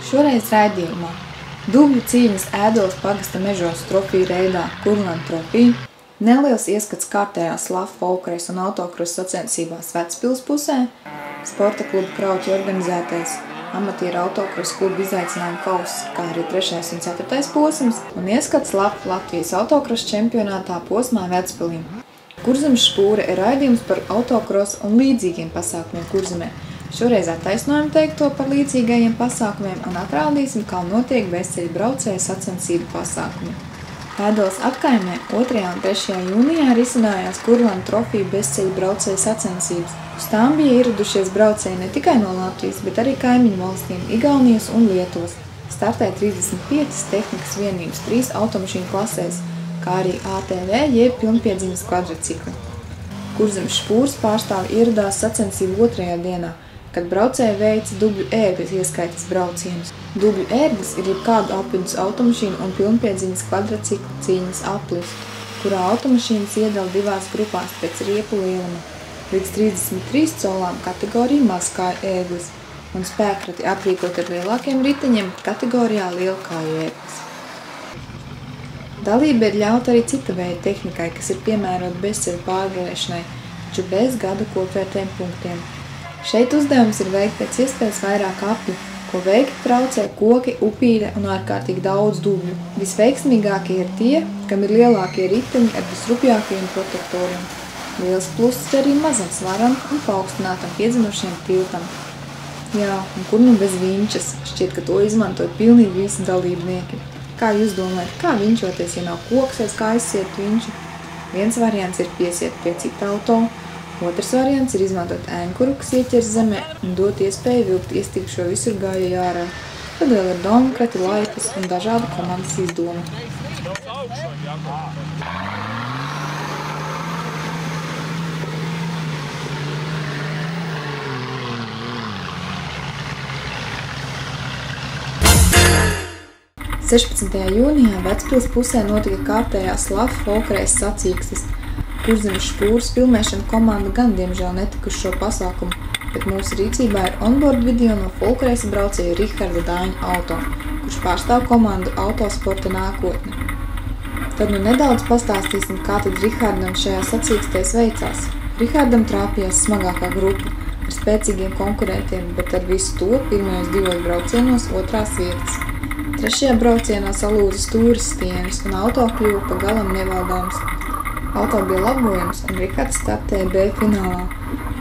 Šoreiz raidījumā Dubļu cīņas Ēdoles pagasta mežos trofiju reidā Kurland trofiju, neliels ieskats kārtējās LAF folkreisu un autokrosa sacensībās Vecpils pusē, sporta kluba Krauķi organizētais amatieru autokrosa kluba izaicinājuma kauss, kā arī 3. un 4. posms, un ieskats LAF Latvijas autokrosa čempionātā posmā Vecpilī. Kurzemes špūre ir raidījums par autokrosa un līdzīgiem pasākumiem Kurzemē. Šoreiz attaisnojam teikto par līdzīgajiem pasākumiem un atrādīsim, kā notiek bezceļu braucēju sacensību pasākumi. Ēdoles apkaimē 2. un 3. jūnijā risinājās Kurland trofiju bezceļu braucēju sacensības. Uz tām bija ieradušies braucēji ne tikai no Latvijas, bet arī kaimiņu valstīm Igaunijas un Lietuvas. Startē 35 tehnikas vienības 3 automašīnu klasēs, kā arī ATV jeb pilnpiedziņas kvadricikli. Kurzemes špūres pārstāvi ieradās sacensību 2. dienā, kad braucēji veica dubļu ērgļas ieskaitas braucienus. Dubļu ērgļas ir jebkādu apvidus automašīnu un pilnpiedziņas kvadriciklu cīņas aplis, kurā automašīnas iedala 2 grupās pēc riepu lieluma, līdz 33 colām kategorija mazkāju ērgļas un spēkrati aprīkot ar lielākiem riteņiem kategorijā lielkāju ērgļas. Dalība ir ļauta arī cita veida tehnikai, kas ir piemērota bezceļu pārvarēšanai, taču bez gada kopvērtējuma punktiem. Šeit uzdevums ir veikt pēc iespējas vairāk apļu, ko veikt traucē koki, upīte un ārkārtīgi daudz dubļu. Visveiksmīgākie ir tie, kam ir lielākie riteņi ar visrupjākajiem protektoriem. Liels pluss arī mazam svaram un paaugstinātam piedzinošiem tiltam. Jā, un kur nu bez vinčas? Šķiet, ka to izmantoja pilnīgi visi dalībnieki. Kā jūs domājat, kā vinčoties, ja nav koks aiz kā aizsiet vinču? Viens variants ir piesiet pie cita auto, otrs variants ir izmantot ēnkuru, kas ieķers zemē un dot iespēju vilkt iestīgšo visur gājēju ārā. Tad vēl ir domkrati, laipas un dažādu komandas izdomu. 16. jūnijā Vecpils pusē notika kārtējās LAF folkreisu sacīkstes. Kurzemes špūres filmēšana komanda gan diemžēl netika uz šo pasākumu, bet mūsu rīcībā ir onboard video no folkreisu braucēja Riharda Dāņa auto, kurš pārstāv komandu Autosporta nākotni. Tad nu nedaudz pastāstīsim, kā tad Rihardam šajā sacīkstēs veicās. Rihardam trāpījās smagākā grupa ar spēcīgiem konkurentiem, bet ar visu to pirmajos 2 braucienos 2. vietas. 3. braucienā salūza stūris stienis un auto kļuva pa galam nevaldāms. Auto bija labojams un Rihards startēja B finālā,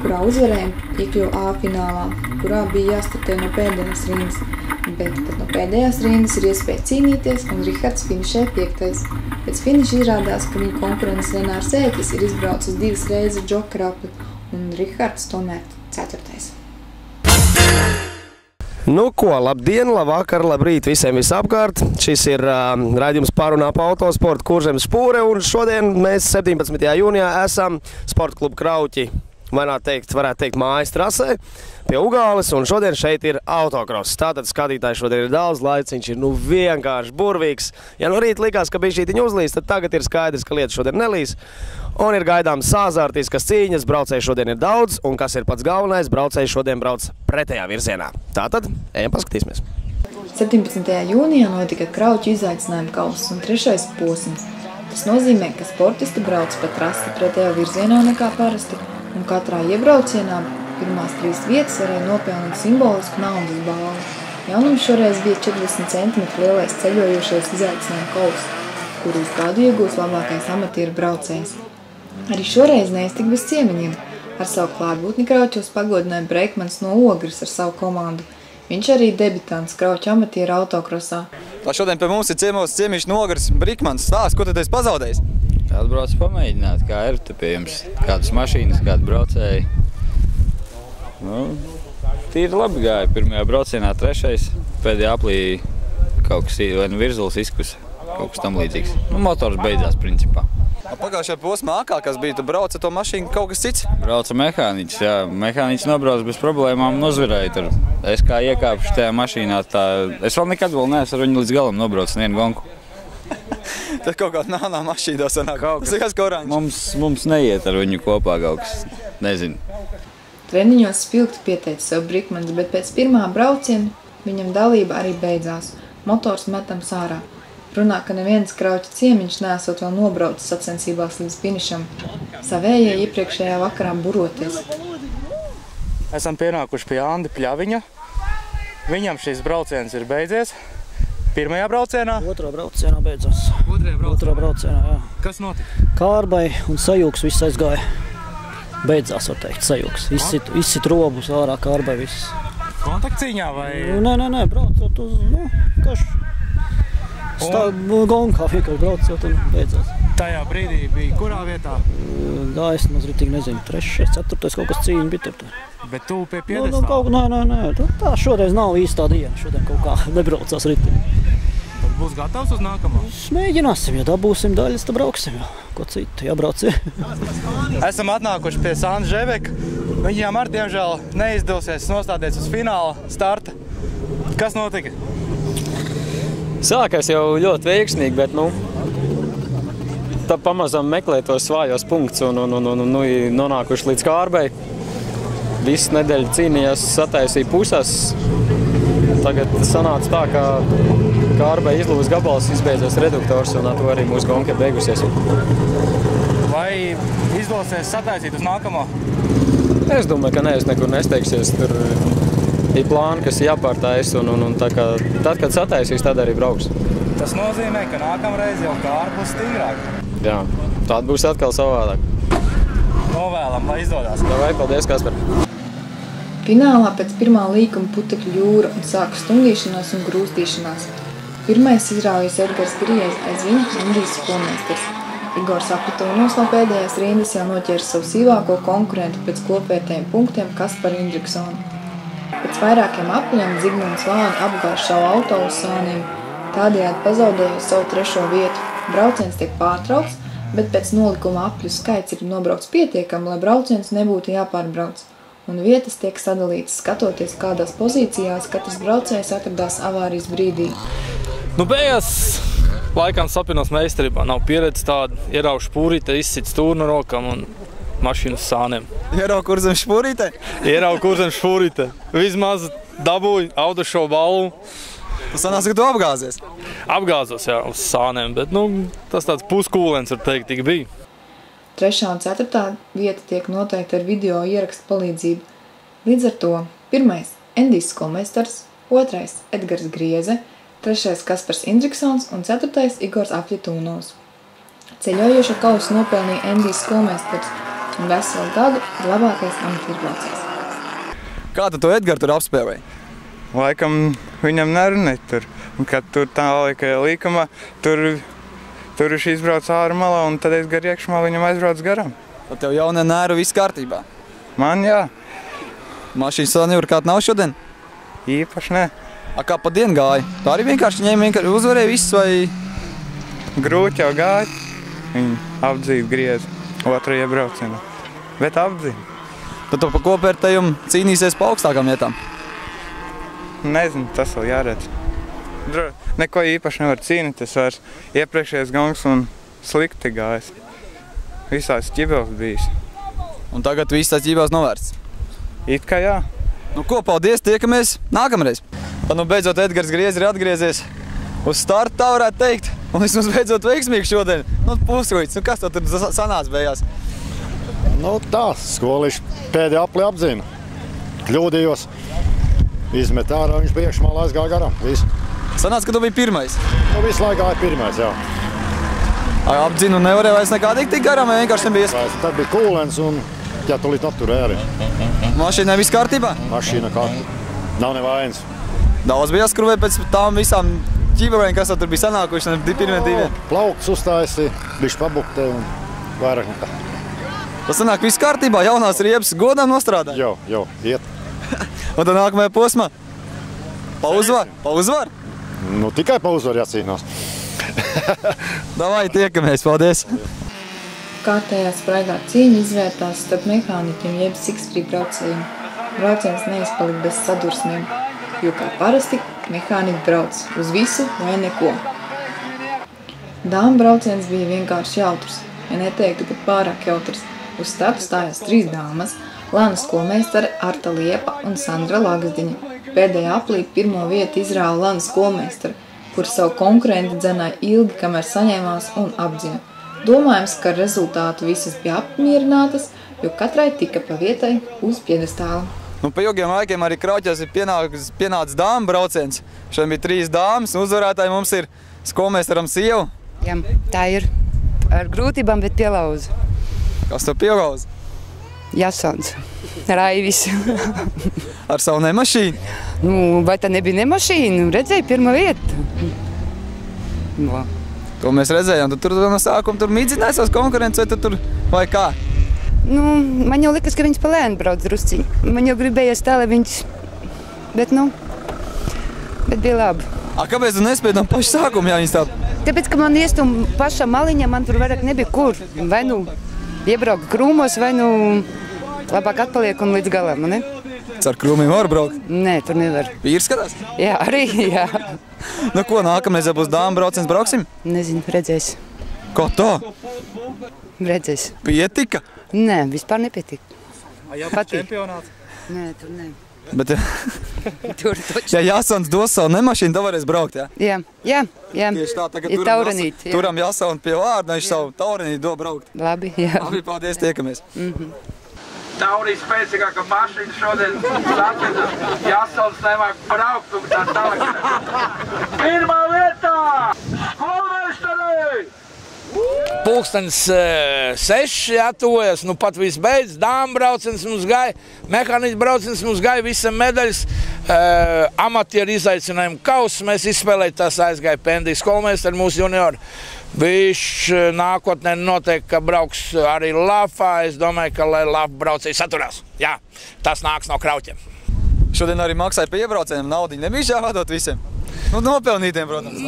kurā uzvarēja iekļuva A finālā, kurā bija jāstartē no pēdējās rindas. Bet pat no pēdējās rindas ir iespēja cīnīties un Rihards finišēja 5. Pēc finiša izrādās, ka viņa konkurents Renārs Ēķis ir izbraucis 2 reizes džokerapli un Rihards tomēr 4. Nu ko, labdien, labvakar, labrīt visiem visapkārt. Šis ir raidījums Pārunā pa autosportu Kurzemes špūre, un šodien mēs 17. jūnijā esam sporta kluba Krauķi, varētu teikt mājas trasē pie Ugāles, un šodien šeit ir autokross. Tātad skatītāji šodien ir daudz, laiciņš ir vienkārši burvīgs. Ja no rīta likās, ka bija šītiņa uzlīs, tad tagad ir skaidrs, ka lietas šodien nelīs. Un ir gaidāms sāzārtiskas cīņas, braucēji šodien ir daudz, un kas ir pats galvenais, braucēji šodien brauc pretējā virzienā. Tātad, ejam paskatīsimies. 17. jūnijā notika Krauķu izaicinājuma kauss un 3. posms. Tas nozīmē, ka sportisti brauc pa trasi pretējā virzienā nekā parasti, un katrā iebraucienā pirmās 3 vietas varēja nopelnīt simbolisku naudas balvu. Jaunums šoreiz bija 40 cm lielais ceļojošais izaicinājuma kauss, kuru uz gadu iegūs labākais amatieru braucējs. Arī šoreiz neiztika bez ciemiņiem. Ar savu klātbūtni Krauķos pagodināja Breikmans no Ogres ar savu komandu. Viņš arī debitants Krauķu amatieru autokrosā. Šodien pie mums ir ciemiņš no Ogres Breikmans. Stāst, ko tad esi pazaudējis? Atbrauc pamēģināt, kā ir te pie jums. Kādas mašīnas, kādi braucēji. Tīri labi gāja. Pirmajā braucienā 3. Pēdējā aplī kaut kas vai virzulis izkusa, kaut kas tam līdzīgs. Motors beidzās principā. Pagājušajā posmā kas bija, tu brauca to mašīnu kaut kas cits? Brauca mehāniķis, jā. Mehāniķis nobrauc bez problēmām un uzvarēja tur. Es kā iekāpuši tajā mašīnā, es vēl nekad neesmu ar viņu līdz galam nobraucis nevienu gonku. Tad kaut kāda nānā mašīnā sanāk. Mums neiet ar viņu kopā kaut kas, nezinu. Treniņos spilgti pieteica sev Breikmans, bet pēc pirmā brauciena Viņam dalība arī beidzās. Motors metams ārā. Runā, ka neviens Krauķa ciemiņš neesot vēl nobraucis sacensībās līdz finišam. Savējie iepriekšējā vakarā buroties. Esam pienākuši pie Andi Pļaviņa. Viņam šis brauciens ir beidzies. Pirmajā braucienā? Otrā braucienā beidzās. Otrā braucienā, jā. Kas notika? Kārbai un sajūgs viss aizgāja. Beidzās, var teikt, sajūgs. Izsit robus ārā kārbai viss. Kontaktcīņā vai? Nē, braucot uz, gonkā vienkārši braucot un beidzās. Tajā brīdī bija kurā vietā? Es mazritīgi nezinu, 3., 4. kaut kas cīņa bija tur. Bet tu pie piedestāla? Nē. Tā šoreiz nav īstā diena. Šodien kaut kā nebraucās ritīgi. Tad būs gatavs uz nākamo? Mēģināsim, ja dabūsim daļas, tad brauksim. Ko citu, jābrauc. Esam atnākuši pie Sandra Ževeka. Viņam ar diemžēl neizdosies nostāties uz fināla starta. Kas notika? Sākās jau ļoti veiksmīgi, bet tā pamazām meklē tos svājos punktus un nonākuši līdz Kārbai. Visu nedēļu cīnījās, sataisīja pusas. Tagad sanāca tā, ka Kārbai izlūs gabals, izbeidzās reduktors un to arī mūsu gonka beigusies. Vai izdosies sataisīt uz nākamo? Es domāju, ka nevis nekur nesteigsies. Tur ir plāni, kas jāpārtais un tā kā tad, kad sataisīs, tad arī brauks. Tas nozīmē, ka nākamreiz jau Kārba būs stingrāk. Jā, tāda būs atkal savādāk. Novēlam, lai izdodās. Vai, paldies, Kaspar. Finālā pēc pirmā līkuma putekļu jūra un sāka stungīšanās un grūstīšanās. Pirmais izrāvījis Edgars Griez, aiz viņa Andrijs Skolmeisters. Igors Apritūnos no pēdējās rindas jau noķēra savu sīvāko konkurentu pēc kopvērtējiem punktiem Kasparu Indriksonu. Pēc vairākiem apļiem Zigmunds Vāni apgāja šavu auto uz sāniem, tādējādi pazaudējot savu 3. vietu. Brauciens tiek pārtraukts, bet pēc nolikuma apļu skaits ir nobraukts pietiekami, lai brauciens nebūtu jāpārbrauc. Un vietas tiek sadalītas, skatoties, kādās pozīcijās katrs braucējs atradās avārijas brīdī. Beigās laikam sapinos meistarībā. Nav pieredze tāda, ieraušu špūrīte, izsit stūru no rokām un mašīnu uz sāniem. Ierauj kur zem špūrīte? Ierauj kur zem špūrīte. Vismaz dabūju autošo balvu. Tas sanāca, ka tu apgāzies? Apgāzos, jā, uz sāniem, bet tas tāds puskūlens, var teikt, tik bija. 3. un 4. vieta tiek noteikta ar video ierakstu palīdzību. Līdz ar to 1. Endijs Skolmeisters, 2. Edgars Grieze, 3. Kaspars Indriksons un 4. Igors Apļetūnos. Ceļojošo kausu nopelnīja Endijs Skolmeisters un veselu gadu ir labākais amatierbraucējs. Kā tu to Edgaru tur apspēlēji? Laikam viņam nerunēt tur. Un kad tur tā līkuma, tur viņš izbrauc ārā malā un tad es gar iekšmā viņam aizbrauc garām. Tad tev jaunie nēru viss kārtībā? Man jā. Mašīnas sanīva kāda nav šodien? Īpaši ne. Kā pa dienu gāja? Tā arī vienkārši uzvarēja viss vai? Grūti jau gāja. Viņi apdzīv Griez 2. braucienā. Bet apdzīv. Tad tu pa kopvērtējumu cīnīsies pa augstākām vietām? Nezinu, tas vēl jāredz. Neko īpaši nevar cīnīties vairs. Iepriekšējais gongs un slikti gājis. Visās ķibels bijis. Un tagad viss tās ķibels novērsts? It kā jā. Ko, paldies, tiekamies nākamreiz. Tad beidzot Edgars Griez ir atgriezies uz startu, tā varētu teikt. Un vismaz beidzot veiksmīgi šodien. Pusroīts, kas to tur sanāca beigās? Tā, skoliši pēdējā apli apzina. Kļūdījos. Izmet ārā, viņš bija iekšmālā aizgāja garām. Visu. Sanāca, ka tu biji pirmais? Visu laiku gāja pirmais, jā. Apdzinu, nevarēja vairs nekādīgi tik garām, vai vienkārši nebija iespējas? Tad bija kūlens un tūlīt apturēja arī. Mašīnai viss kārtībā? Mašīna kārtībā. Nav nevainas. Daudz bija jāskruvē pēc tām visām ķibelēm, kas tur bija sanākuši, pirmie divi? Plaukts uzstājusi, bišķi pabuktē un vairāk nekā. Tas sanāk viss kārtībā, jaunās riebas godām nostrādāja? Jau, iet. Un tad nākamajā posmā? Pa uzvar? Tikai pa uzvaru jācīnās. Davai, tiekamies, paldies! Kārtējā spraigā cīņa izvērtās starp mehāniķiem jeb sikstrī braucējiem. Brauciens neizpalika bez sadursmiem, jo kā parasti mehāniķi brauc uz visu vai neko. Dāmu brauciens bija vienkārši jautrs, ja neteiktu pat pārāk jautrs. Uz startu stājās 3 dāmas, Lana skolmeistare Arta Liepa un Sandra Lagsdiņa. Pēdējā aplī pirmo vietu izrāva Lana skolmeistare, kur savu konkurenti dzenāja ilgi, kamēr saņēmās un apdzina. Domājams, ka ar rezultātu visas bija apmierinātas, jo katrai tika pa vietai uz piedestāla. Pa ilgiem laikiem arī Krauķos ir pienācis dāmu brauciens. Šodien bija 3 dāmas, un uzvarētāji mums ir skolmeistaram sieva. Jā, tā ir ar grūtībām, bet pielauza. Kas tev pielauza? Jasons, Raivis. Ar savu nemašīnu? Vai tā nebija nemašīna? Redzēju, pirmā vieta. To mēs redzējām. Tu tur no sākuma mīdzināji savas konkurences, vai kā? Man jau likas, ka viņas pa lēnu brauc drusciņi. Man jau gribējās tā, lai viņas... Bet bija labi. Kāpēc tu nespēji no paša sākuma, ja viņas tā? Tāpēc, ka man iestum pašā maliņā, man tur vairāk nebija kur. Vai iebraukt krūmos, vai labāk atpaliek un līdz galam, ne? Ar krūmiem var braukt? Nē, tur nevar. Vīri skatās? Jā, arī, jā. Ko, nākamreiz, ja būs dāma brauciens, brauksim? Nezinu, redzēs. Kā tā? Redzēs. Pietika? Nē, vispār nepietika. Jau pat čempionāts? Nē, tur nē. Bet, ja Jasons dos savu nemašīnu, tad varēs braukt, jā? Jā. Tieši tā, tagad turam Jasonu pie vārda, viņš savu taurenīti do braukt. Labi, jā. Labi, paldies, tiekamies. Taurija spēcīgāka mašīna šodien sacīta, Jasons nemāk braukt un tā tālāk. Pirmā vietā! Skolmeistari! Pulkstenis 6 attuvojas, pat viss beidz, dāma brauciens mums gāja, mehāniķa brauciens mums gāja, visam medaļas, amatieru izaicinājumu kauss, mēs izspēlējām, tas aizgāja pendijas skolmeistari, mūsu juniori. Viņš nākotnē noteikti, ka brauks arī Lafā, es domāju, ka lai Lafa braucēji saturās. Jā, tas nāks no Krauķiem. Šodien arī maksāja pie iebraucējiem naudiņu, nebija jāvadot visiem? Nopelnītiem, protams.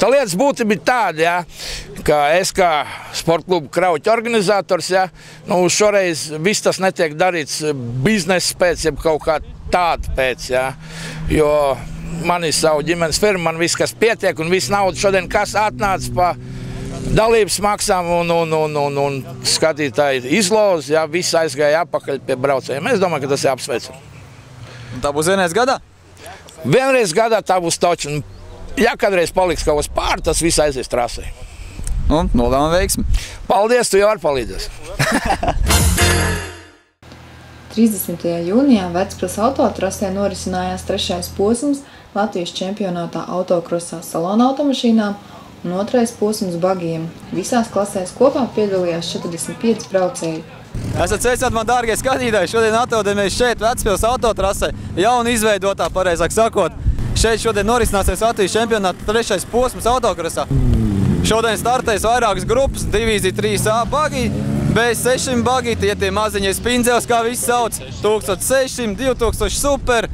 Tā lietas būtība ir tāda, ka es kā sporta klubu Krauķu organizators, šoreiz viss tas netiek darīts biznesa pēc, jeb kaut kā tāda pēc, jo man ir savu ģimenes firma, man viss, kas pietiek, un viss nauda šodien, kas atnāca pa dalības maksām un skatītāji izloz, viss aizgāja apakaļ pie braucējiem. Es domāju, ka tas ir apsveicami. Tā būs vienreiz gadā? Vienreiz gadā tā būs taču. Ja kādreiz paliks kaut kas pār, tas viss aizies trasē. Novēlam veiksmi. Paldies, tu jau vari palīdzēs. 30. jūnijā Vecpils autotrasē norisinājās 3. posms Latvijas čempionātā autokrosā salona automašīnām un 2. posms bagiem. Visās klasēs kopā piedalījās 45 braucēji. Esat sveicināti, man dārgie skatītāji! Šodien atrodamies šeit Vecpils autotrasē, jauni izveidotā, pareizāk sakot. Šeit šodien norisināsies Latvijas čempionāta 3. posms autokrosā. Šodien startēs vairākas grupas, divīzija 3A bagi, B600 bagi, tie maziņie spindzels, kā visi sauc, 1600, 2000 super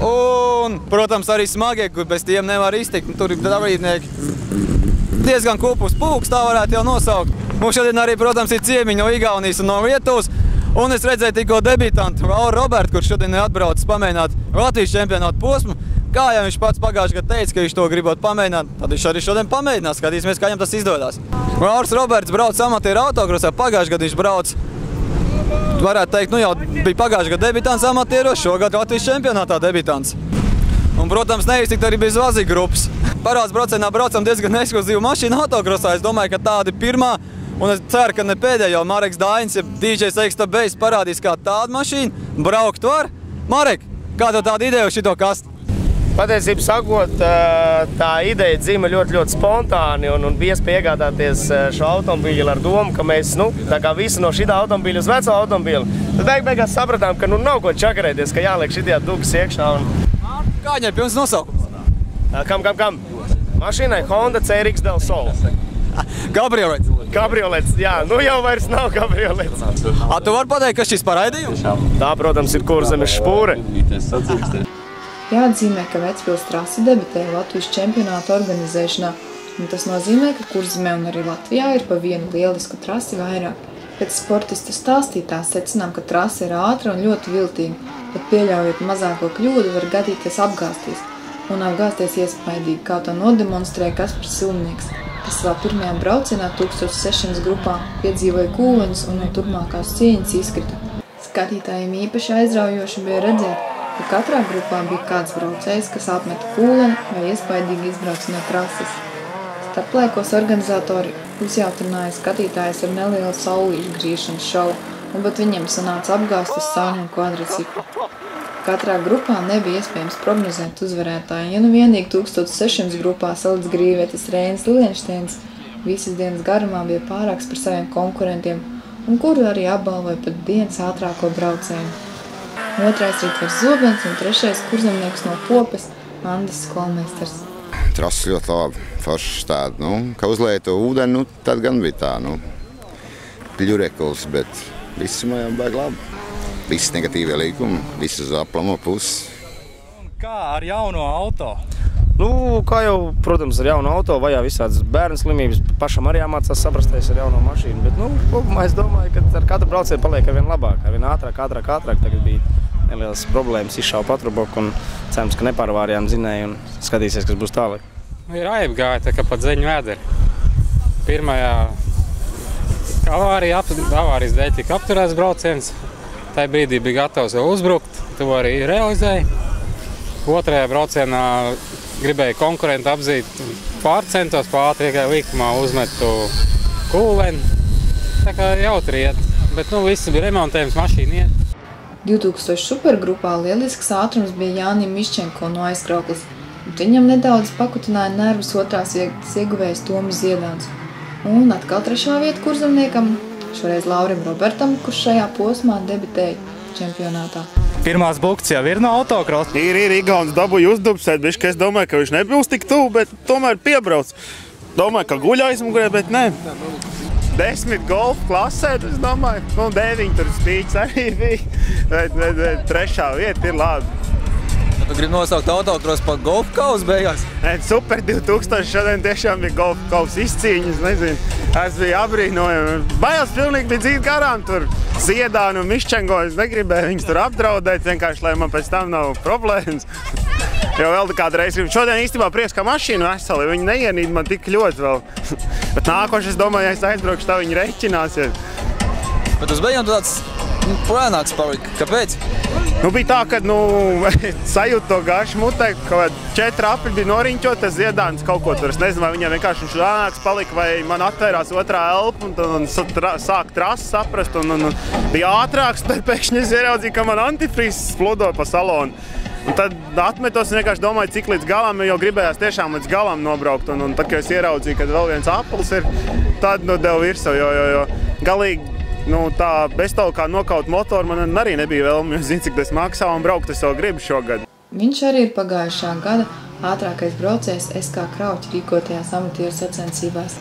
un, protams, arī smagie, kur bez tiem nevar iztikt. Tur ir dalībnieki diezgan kupus pulks, tā varētu jau nosaukt. Mums šodien arī, protams, ir ciemiņi no Igaunijas un no Lietuvas. Un es redzēju tikko debitantu Robertu, kurš šodien ir atbraucis pamēģināt Latvijas čempionātu posmu. Kā jau viņš pats pagājušajā gadā teica, ka viņš to gribot pamēģināt, tad viņš arī šodien pamēģinās. Skatīsimies, kā viņam tas izdodas. Roberts brauc amatieru autokrosā. Pagājušajā gadā viņš brauc, varētu teikt, jau bija pagājušajā gadā debitants amatieros, šogad Latvijas čempionātā debitants. Un, protams, neiztikt arī bez vazīgu grupas. Parāds braucienā braucam diezgan ekskluzīvu mašīnu autokrosā. Es domāju, ka tāda ir pirmā. Un es ceru, ka ne pēdējā, jo Mareks Dainis, ja DJs Ekstra Bejs parādīs, kā tāda mašīna braukt var. Marek, kā tev tāda ideja uz šito kastu? Patiesībā sakot, tā ideja dzima ļoti spontāni un bija iespēja iegādāties šo automobīļu ar domu, ka mēs, tā kā visi no šitā automobīļa uz veco automobīlu. Tad beigās sapratām, ka nav ko čakarēties, ka jāliek šitie dugas iekšā. Kā viņai pilns nosaukums? Kam? Mašīnai Honda CRX Del Sol. Kabriolets. Kabriolets, jā. Jau vairs nav kabriolets. Tu vari pateikt, kas šis par raidījumu? Tā, protams, ir Kurzemes špūre. Jāatzīmē, ka Vecpils trase debitēja Latvijas čempionāta organizēšanā, un tas nozīmē, ka Kurzemē un arī Latvijā ir pa vienu lielisku trasi vairāk. Pēc sportistu stāstītā secinām, ka trase ir ātra un ļoti viltīga, bet pieļaujot mazāko kļūdu var gadīties apgāsties, un apgāsties iespaidīgi, kā to nodemonstrēja Kaspars Silvnieks. kas savā pirmajā braucienā 1600 grupā piedzīvoja kūleņus un no turpmākās cīņas izkrita. Skatītājiem īpaši aizraujoši bija redzēt, ka katrā grupā bija kāds braucējs, kas apmeta kūleni vai iespaidīgi izbrauc no trases. Starplaikos organizatori uzjautrināja skatītājus ar nelielu saulīšu griešanas šovu, un pat viņiem sanāca apgāst uz sauņiem kvadriciklu. Katrā grupā nebija iespējams prognozēt uzvarētāju, ja nu vienīgi 1600 grupā salic grīvietis Reinis Lienšteins visas dienas garumā bija pārāks par saviem konkurentiem, un kuru arī apbalvoja pat dienas ātrāko braucēju. Otrais Ritvers Zobens un trešais kurzemnieks no Popes Andis Skolmeisters. Trases ļoti labi, foršs tāda, ka uzlēja to ūdeni, tad gan bija tā, pļurekls, bet visumā jau baigi labi. Visi negatīvie līkumi, visi uz aplamo pusi. Kā ar jauno auto? Kā jau, protams, ar jauno auto vajā visādas bērnu slimības, pašam arī jāmācās saprasties ar jauno mašīnu, bet, kopumā es domāju, ka ar katru braucēju paliek arvien labāk, arvien ātrāk. Tagad bija nelielas problēmas, izšauja patruboku un cerams, ka nepārvārījām dzinēju un skatīsies, kas būs tālāk. Ir aizgāja tā kā pa dzeņu vēderi. Pirmajā avārijas dēļ tika apturēts brauciens. Tajā brīdī bija gatavs jau uzbrukt, to arī realizēja. Otrajā braucienā gribēja konkurentu apzīt, pārcentos, pārātrīgajā līkumā uzmetu kūleni. Tā kā jautri iet, bet viss bija remontējums, mašīna iet. 2000 supergrupā lielisks ātrums bija Jānim Miščenko no Aizkraukles, bet viņam nedaudz pakutināja nervus otrās vietas ieguvējs Tomis Ziedāns. Un atkal trešā vieta kurzemniekam, šoreiz Laurim Robertam, kurš šajā posmā debitēja čempionātā. Pirmās bukts jau ir no autokrosa? Ir Igauns dabūja uzdubsēt, bišķi, es domāju, ka viņš nebūs tik tuvu, bet tomēr piebrauc. Domāju, ka guļ aizmugurē, bet ne. 10 golfu klasē, es domāju, 9 tur spīķis arī bija, bet trešā vieta ir labi. Tu gribi nosaukt autokrosu par golfu kausu beigās? Nē, Super 2000 šodien tiešām bija golfu kausu izcīņas, nezinu. Es biju abrīnojami. Bailes pilnīgi bija dzīt garām tur. Ziedāni un Miščenko, es negribēju viņus tur apdraudēt, vienkārši, lai man pēc tam nav problēmas. Jo vēl kādreiz gribu. Šodien īstenībā prieks, ka mašīnu veseli, viņi neienīd man tik ļoti vēl. Bet nākoši, es domāju, ja es aizbraukšu, tā viņi reķināsies. Bet uz beigām tu tāds plēnāks palika. Kāpēc? Bija tā, ka sajūtu to garšu mutē, ka 4 apļi bija noriņķot, tas Ziedānis kaut ko tur. Es nezinu, vai viņam vienkārši viņš lēnāks palika, vai man atvērās otrā elpa un sāk trasu saprast un bija ātrāks, tad pēkšņi es ieraudzīju, ka man antifrīzes spludo pa salonu. Un tad atmetos un vienkārši domāju, cik līdz galam, jo gribējās tiešām līdz galam nobraukt. Un tad, kad es ieraudzīju, kad vēl viens aplis ir, tad devu virsau, jo galīgi tā beztalkā nokaut motoru man arī nebija vēlme, jo zinu, cik tas maksā un braukt es vēl gribu šogad. Viņš arī ir pagājušā gada ātrākais braucējs SK Krauķi rīkotajās amatieru sacensībās.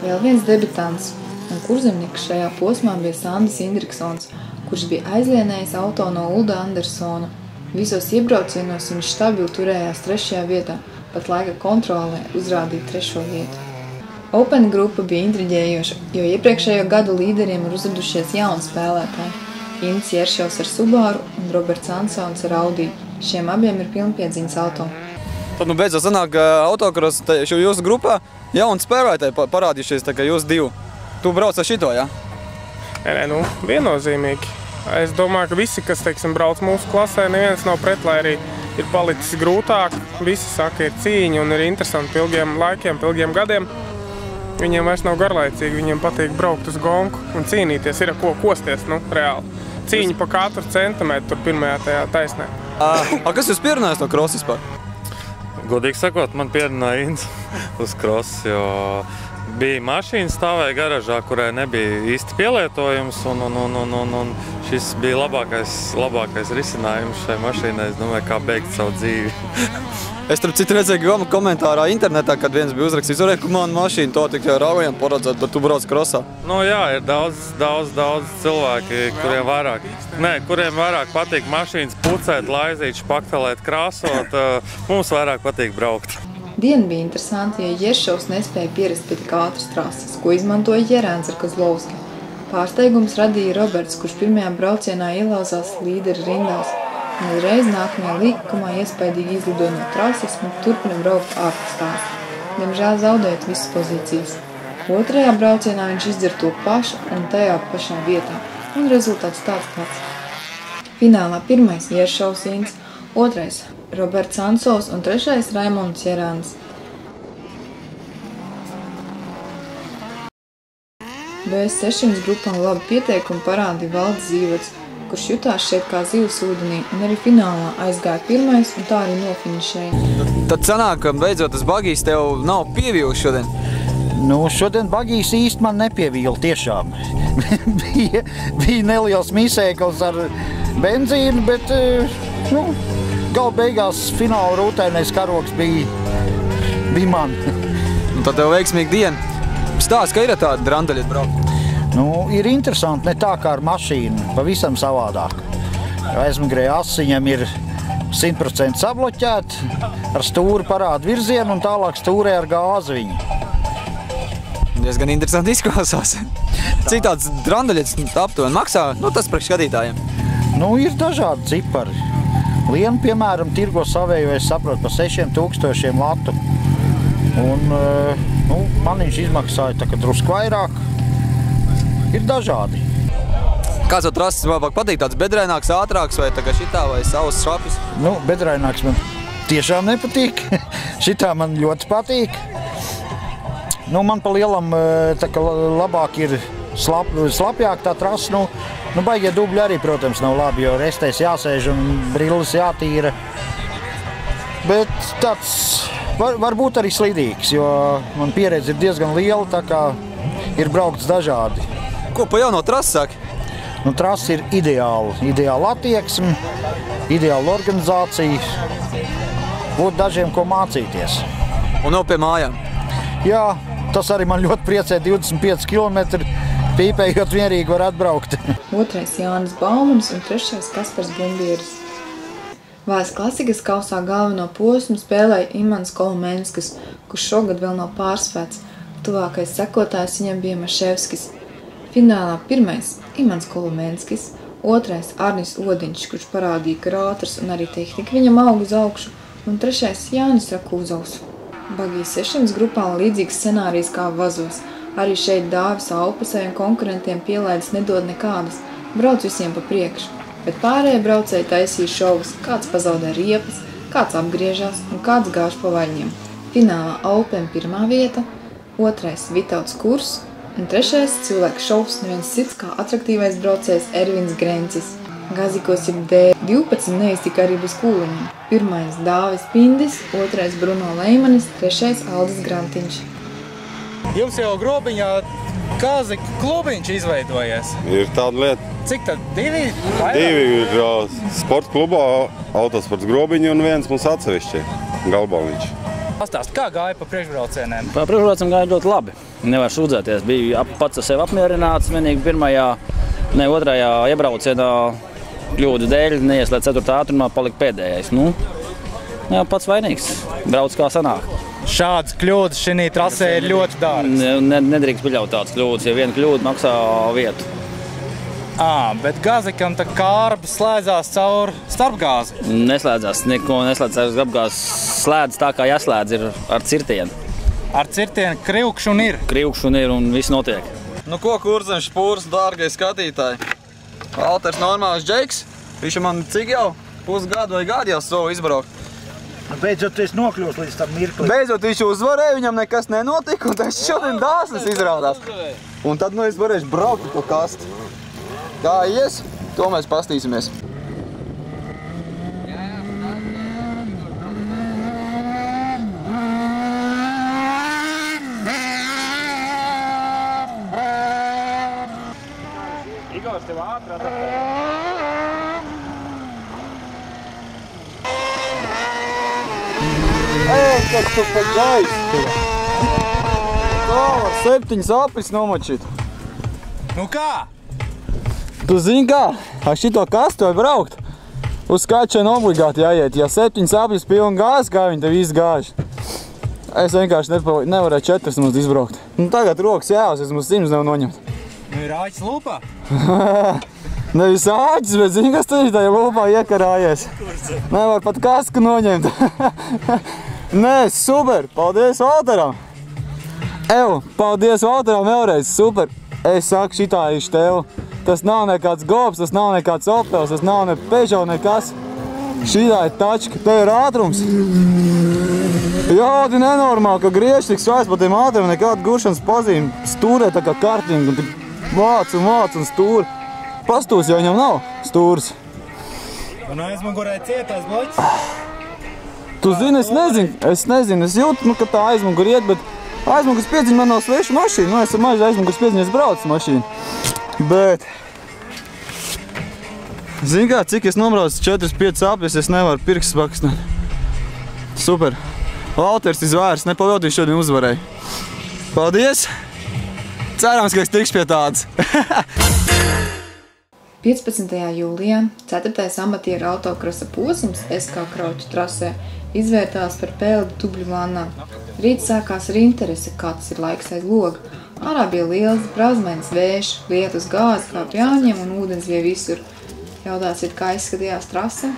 Vēl viens debitants un kurzemnieks šajā posmā bija Sandis Indriksons, kurš bija aizlienējis auto no Ulda Andersona. Visos iebraucienos viņš stabili turējās 3. vietā, pat laika kontrolē uzrādīja 3. vietu. Open grupa bija intriģējoša, jo iepriekšējo gadu līderiem ir uzradušies jauni spēlētāji. Ints Jeršovs ar Subaru un Roberts Ansons ar Audi. Šiem abiem ir pilnpiedziņas auto. Tad beidzot sanāk autokros jūsu grupā jauni spēlētāji parādījušies, tā kā jūs divi. Tu brauc ar šito, jā? Nē, viennozīmīgi. Es domāju, ka visi, kas, brauc mūsu klasē, neviens nav pret, lai arī ir palicis grūtāk. Visi saka, ir cīņa un ir interesanti pa ilgiem laikiem, pa ilgiem gadiem. Viņiem vairs nav garlaicīgi, viņiem patīk braukt uz gonku un cīnīties, ir ko kosties, reāli. Cīņa pa katru centimetru tur pirmajā tajā taisnē. Kas jūs pierunājat no krosa vispār? Godīgi sakot, man pierunāja Ints uz krosa, jo bija mašīna stāvēja garažā, kurai nebija īsti pielietojums, un šis bija labākais risinājums šai mašīnai, es domāju, kā beigt savu dzīvi. Es starp citu redzēju komentārā internetā, kad viens bija uzrakstījis, ka man mašīna to tik jau raujām paredzēt, bet tu brauc krosā. Jā, ir daudz cilvēki, kuriem vairāk patīk mašīnas pucēt, laizīt, špaktelēt, krāsot. Mums vairāk patīk braukt. Diena bija interesanti, jo Jeršovs nespēja pierast pie tik ātras trases, ko izmantoja Jerēns ar Kozlovski. Pārsteigums radīja Roberts, kurš pirmajā braucienā ielauzās līderi rindās. Un uzreiz nākamajā līkumā iespaidīgi izlidoja no trases un turpina braukt ārpus tās. diemžēl zaudējot visas pozīcijas. Otrajā braucienā viņš izdara to pašu un tajā pašā vietā, un rezultāts tāds pats. Finālā pirmais Ieršovs Ints, otrais Roberts Ansovs un trešais Raimonds Jerāns. BS600 grupām labi pieteikumu parādīja Valdis Zīvots, kurš jutās šeit kā zivs ūdenī un arī finālā aizgāja pirmais un tā arī nofinišēja. Tad sanāk, ka beidzot tas bagijs tev nav pievīlis šodien? Nu, šodien bagijs īsti man nepievīla tiešām. bija neliels misēklis ar benzīnu, bet gala beigās fināla rūtēnais karogs bija man. Tad tev veiksmīga diena. Stāsts, ka ir tāda drandaļa braukt? Ir interesanti, ne tā kā ar mašīnu, pavisam savādāk. Aizmugurē asiņam ir 100% sabloķēti, ar stūri parāda virzienu un tālāk stūrē ar gāzi viņi. Diezgan interesanti izklausās. Cik tāds drandaļets aptuveni maksā? Tas priekš skatītājiem. Ir dažādi cipari. Liena, piemēram, tirgo savējo, es saprotu, pa 6000 latu. Un man viņš izmaksāja tā, ka drusku vairāk. Ir dažādi. Kāds tev trases labāk patīk? Tāds bedrēnāks, ātrāks vai tā kā šitā vai savs šrapis? Bedrēnāks man tiešām nepatīk. Šitā man ļoti patīk. Man pa lielam tā kā labāk ir slapjāk tā trasa. Baigie dubļi arī, protams, nav labi, jo restēs jāsēž un brilles jātīra. Bet tāds varbūt arī slidīgs, jo man pieredze ir diezgan liela, tā kā ir braukts dažādi. Ko pa jauno trasi saki? Trasa ir ideāla attieksme, ideāla organizācija. Būtu dažiem ko mācīties. Un nav pie mājām? Jā, tas arī man ļoti priecē, 25 km pīpējot mierīgi var atbraukt. Otrais Jānis Baumans un trešais Kaspars Bumbieris. Vājas klasikas kausā galveno posmu spēlēja Imants Kolumenskis, kurš šogad vēl nav pārsvēts. Tuvākais sekotājs viņam bija Maševskis. Finālā pirmais Imants Kolumenskis, otrais Arnis Odiņš, kurš parādīja, ka rotors un arī tehnika viņam aug uz augšu, un trešais Jānis Rakūzovs. Bagijas 600 grupā līdzīgs scenārijs kā vazos. Arī šeit Dāvis Alpasai un konkurentiem pielaides nedod nekādas, brauc visiem pa priekšu. Bet pārējie braucēji taisīja šovus, kāds pazaudē riepas, kāds apgriežās un kāds gāž pa vaļņiem. Finālā Alpēm pirmā vieta, otrais Vitauts Kurs un trešais cilvēku šovs neviens cits kā atraktīvais braucējs Ervins Grencis. Gazikos jeb D12 neiztika arī bez kūliņiem. Pirmais Dāvis Pindis, otrais Bruno Leimanis, trešais Aldis Grantiņš. Jums jau grobiņā Kaziku klubiņš izveidojies. Ir tāda lieta. Cik tad? Divi? Divi ir sporta klubā, autosports grobiņi un viens mums atsevišķi, galbalniņš. Pastāst, kā gāja pa priekšbraucieniem? Pa priekšbraucieniem gāja ļoti labi. Nevar sūdzēties. Biju pats ar sevi apmierināts. Vienīgi otrajā iebraucienā kļūdu dēļ neieslēdz 4. ātrumā, palika pēdējais. Pats vainīgs. Brauc kā sanāk. Šādas kļūdas šī trasē ir ļoti dārgas. Nedrīkst pieļaut tādas kļūdas, ja viena kļūda maksā vietu. Bet Gazikam tā kārba slēdzās caur starpgāzi? Neslēdzās, neko neslēdzās caur starpgāzi. Slēdz tā, kā jāslēdz ir ar cirtienu. Ar cirtienu krivkšun ir? Krivkšun ir un viss notiek. Ko Kurzems Špūrs, dārgie skatītāji? Alters normāls džeks. Viņš man cik jau? Pusgadu vai gadu jau savu izbraukt. Beidzot viņš nokļūst līdz tam mirklim. Beidzot viņš uzvarēja, viņam nekas nenotika, un tas šodien dāsnes izrādās. Un tad es varēšu braukt pa kastu. Kā ies, to mēs pastīsimies. Igors, tev ātri atapē. Kas tu pa gaisu? Tā var 7 apis nomočīt. Kā? Tu zini kā? Ar šito kastu vai braukt? Uz skačenu obligāti jāiet. Ja 7 apis pilna gāzi, kā viņi tev visu gāž. Es vienkārši nevarēju 4 mums izbraukt. Tagad rokas jāuz, es mums 100 nevar noņemt. Ir āķis lūpā? Nevis āķis, bet zini, kas tu tajā lūpā iekarājies. Nevar pat kasku noņemt. Nē, super! Paldies Valteram! Paldies Valteram vēlreiz, super! Es saku, šitā ir tev. Tas nav nekāds Gobs, tas nav nekāds Opels, tas nav ne Peugeot, nekas. Šitā ir tačka, tev ir ātrums. Jādi nenormāli, ka griež tik svairs pa tiem ātriem, nekāda guršanas pazīme. Stūrē tā kā kartiņa, un tik vāc un stūri. Pastūs jau viņam nav stūrs. Un aizmugurē cietās bloķis? Tu zini, es nezinu, es jūtu, ka tā aizmugur iet, bet aizmugurs piedziņa man nav sveša mašīna. Es ar mažu aizmugurs piedziņa, es braucu mašīnu. Bet, zini kā, cik es nobraucu 4-5 apļus, es nevaru pirkstus pakastināt. Super. Valters izvērs, nepavēltīs šodien uzvarēja. Paldies! Cerams, ka es tikšu pie tādas. 15. jūlijā 4. amatieru autokrosa posms SK Krauķu trasē izvērtās par peldi dubļu vannā. Rīt sākās ar interesi, kāds ir laiks aiz loga. Ārā bija liels, brazmēns vējš, lietus gāzi kā pļāņiem un ūdens bija visur. Jautāsiet, kā izskatījās trase?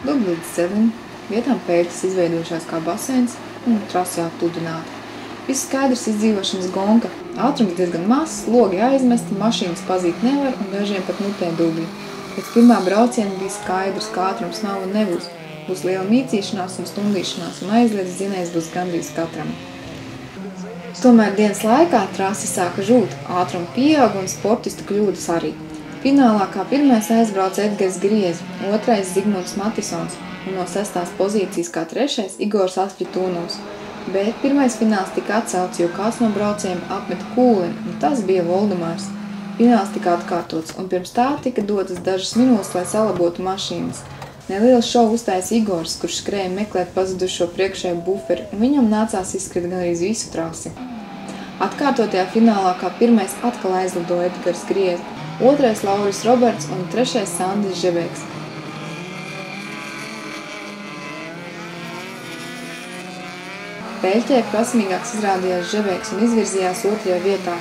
Dubļu līdz celim, vietām pēļas izveidojušās kā baseins un trase appludināta. Viss skaidrs izdzīvošanas gonka. Ātrums diezgan mazs, logi aizmesti, mašīnas pazīt nevar un dažiem pat mutē dubļi. Pēc pirmā brauciena bija skaidrs, ka ātrums nav un nebūs. Būs liela mīcīšanās un stundīšanās un aizliedz dzinējs būs gandrīz katram. Tomēr dienas laikā trasi sāka žūt, ātruma pieauga un sportistu kļūdas arī. Finālā kā pirmais aizbrauca Edgars Griezi, otrais Zigmunds Matisons un no 6. pozīcijas kā 3. Igors Aspritūnovs. Bet pirmais fināls tika atcelts, jo kāds no braucējiem apmeta kūleni, un tas bija Voldemārs. Fināls tika atkārtots, un pirms tā tika dotas dažas minūtes, lai salabotu mašīnas. Nelielu šovu uztaisa Igors, kurš skrēja meklēt pazudušo priekšēju buferi, un viņam nācās izskriet gandrīz visu trasi. Atkārtotajā finālā kā pirmais atkal aizlidoja Edgars Griezi, otrais Lauris Roberts un 3. Sandis Žebeks. Pēļķē prasmīgāks izrādījās Žebeks un izvirzījās 2. vietā,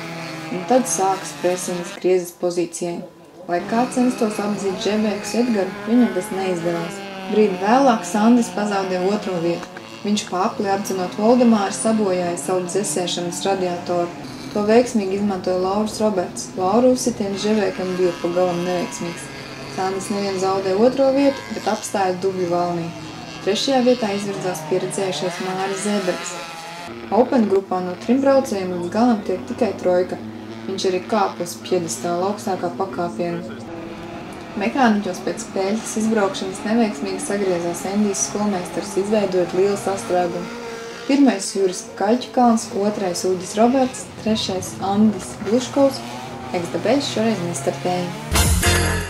un tad sākas presiņas Griezes pozīcijai. Lai kā censtos apdzīt Žebeks Edgaru, viņam tas neizdevās. Brīdi vēlāk Sandis pazaudēja 2. vietu. Viņš pa apli apdzinot Voldemāru sabojāja savu dzesēšanas radiatoru. To veiksmīgi izmantoja Lauris Roberts. Lauru uzsitiens Žebekam bija pa galam neveiksmīgs. Sandis nevien zaudēja 2. vietu, bet apstāja dubļu valnī. 3. vietā izvirzās pieredzējušais Māris Zēbergs. Open grupā no 3 braucējiem līdz galam tiek tikai trojka. Viņš arī kāp uz pjedestāla augstākā pakāpiena. Mekāniķos pēc pēļas izbraukšanas neveiksmīgi sagriezās Endijs skolmeistars, izveidojot lielu sastrēgumu. 1. Juris Kaļķukalns, 2. Uģis Roberts, 3. Andis Gluškovs, Eksdabeļs šoreiz nestartēja.